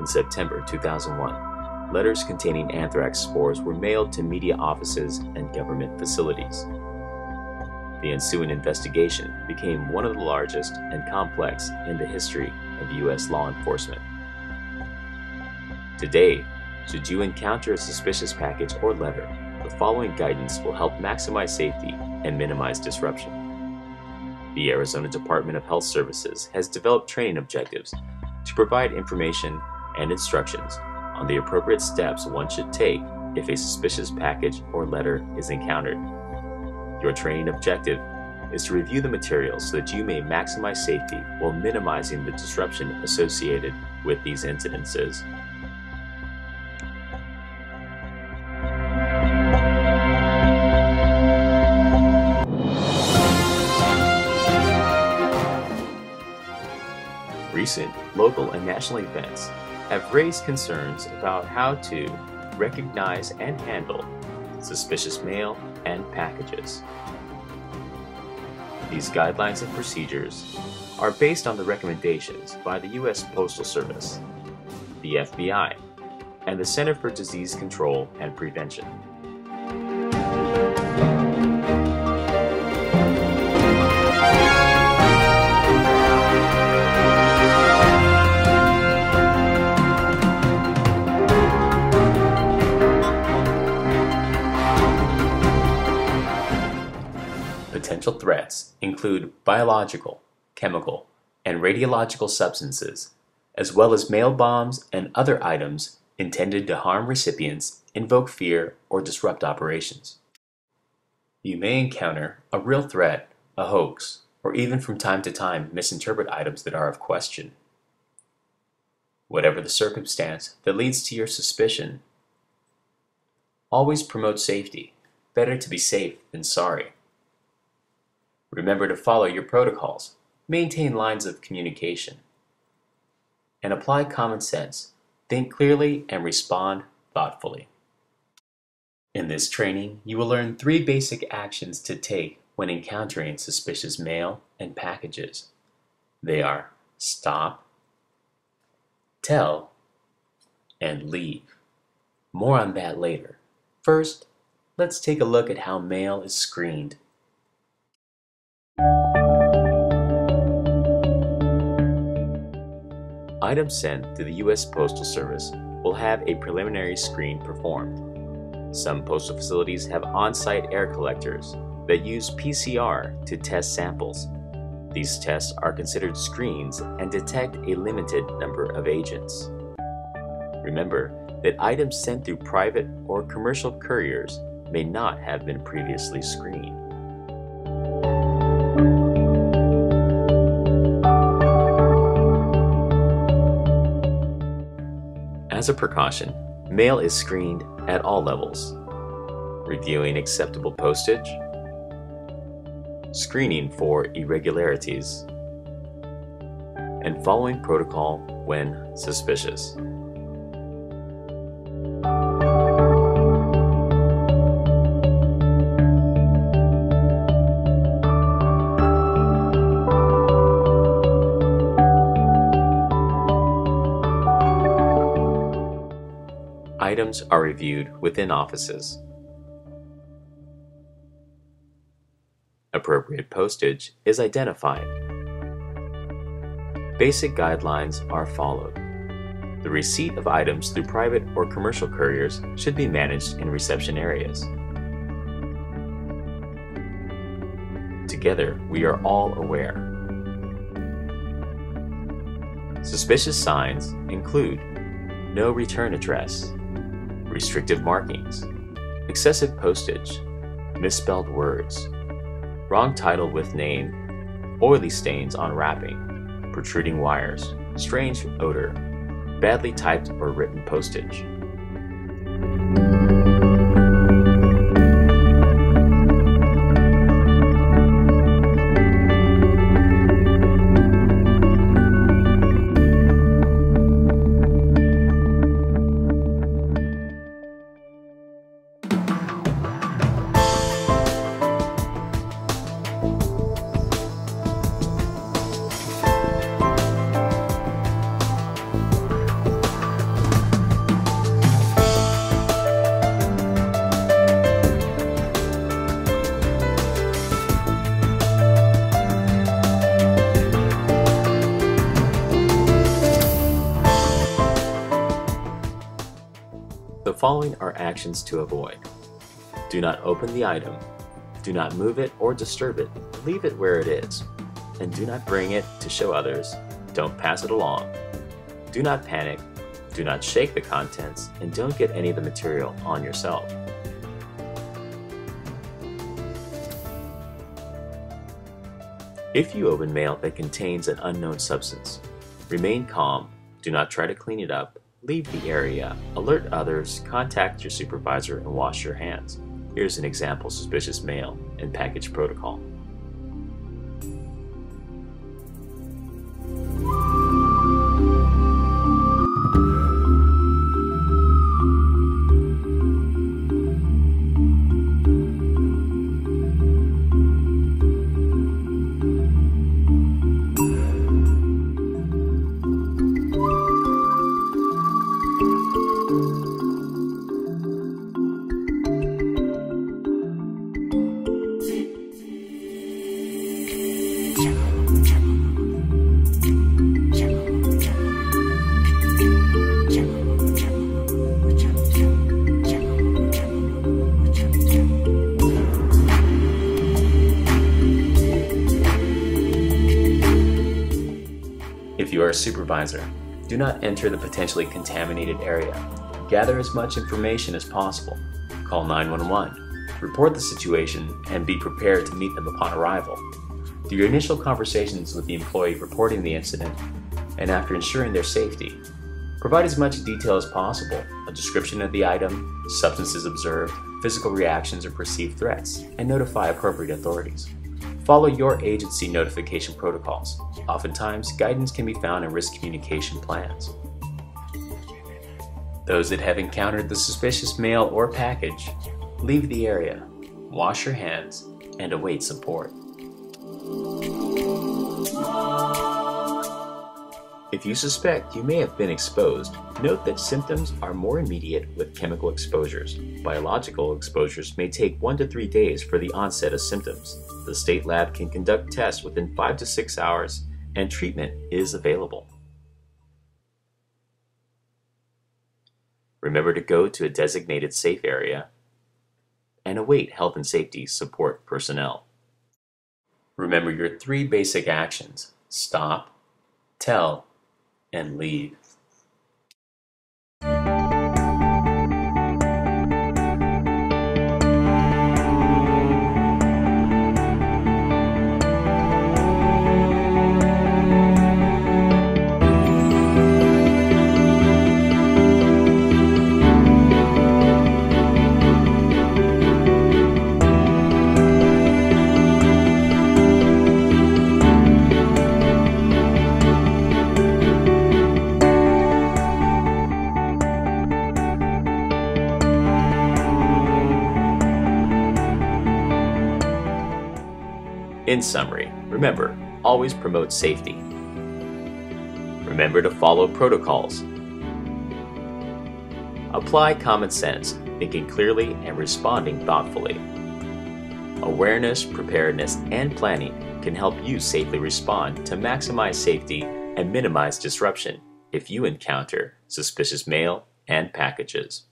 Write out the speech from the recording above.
In September 2001, letters containing anthrax spores were mailed to media offices and government facilities. The ensuing investigation became one of the largest and complex in the history of U.S. law enforcement. Today, should you encounter a suspicious package or letter, the following guidance will help maximize safety and minimize disruption. The Arizona Department of Health Services has developed training objectives to provide information and instructions on the appropriate steps one should take if a suspicious package or letter is encountered. Your training objective is to review the materials so that you may maximize safety while minimizing the disruption associated with these incidences. Recent local and national events have raised concerns about how to recognize and handle suspicious mail and packages. These guidelines and procedures are based on the recommendations by the U.S. Postal Service, the FBI, and the Center for Disease Control and Prevention. Potential threats include biological, chemical, and radiological substances, as well as mail bombs and other items intended to harm recipients, invoke fear, or disrupt operations. You may encounter a real threat, a hoax, or even from time to time misinterpret items that are of question. Whatever the circumstance that leads to your suspicion, always promote safety. Better to be safe than sorry. Remember to follow your protocols, maintain lines of communication, and apply common sense. Think clearly and respond thoughtfully. In this training, you will learn 3 basic actions to take when encountering suspicious mail and packages. They are stop, tell, and leave. More on that later. First, let's take a look at how mail is screened. Items sent to the U.S. Postal Service will have a preliminary screen performed. Some postal facilities have on-site air collectors that use PCR to test samples. These tests are considered screens and detect a limited number of agents. Remember that items sent through private or commercial couriers may not have been previously screened. As a precaution, mail is screened at all levels, reviewing acceptable postage, screening for irregularities, and following protocol when suspicious. Items are reviewed within offices. Appropriate postage is identified. Basic guidelines are followed. The receipt of items through private or commercial couriers should be managed in reception areas. Together, we are all aware. Suspicious signs include no return address, restrictive markings, excessive postage, misspelled words, wrong title with name, oily stains on wrapping, protruding wires, strange odor, badly typed or written postage. following are actions to avoid. Do not open the item. Do not move it or disturb it. Leave it where it is. And do not bring it to show others. Don't pass it along. Do not panic. Do not shake the contents, and don't get any of the material on yourself. If you open mail that contains an unknown substance, remain calm. Do not try to clean it up. Leave the area. Alert others. Contact your supervisor and wash your hands. Here's an example suspicious mail and package protocol. If you are a supervisor, do not enter the potentially contaminated area. Gather as much information as possible. Call 911. Report the situation and be prepared to meet them upon arrival. Do your initial conversations with the employee reporting the incident, and after ensuring their safety, provide as much detail as possible, a description of the item, substances observed, physical reactions or perceived threats, and notify appropriate authorities. Follow your agency notification protocols. Oftentimes, guidance can be found in risk communication plans. Those that have encountered the suspicious mail or package, leave the area, wash your hands, and await support. If you suspect you may have been exposed, note that symptoms are more immediate with chemical exposures. Biological exposures may take 1 to 3 days for the onset of symptoms. The state lab can conduct tests within 5 to 6 hours, and treatment is available. Remember to go to a designated safe area and await health and safety support personnel. Remember your 3 basic actions: stop, tell, and leave. In summary, remember, always promote safety. Remember to follow protocols. Apply common sense, thinking clearly and responding thoughtfully. Awareness, preparedness, and planning can help you safely respond to maximize safety and minimize disruption if you encounter suspicious mail and packages.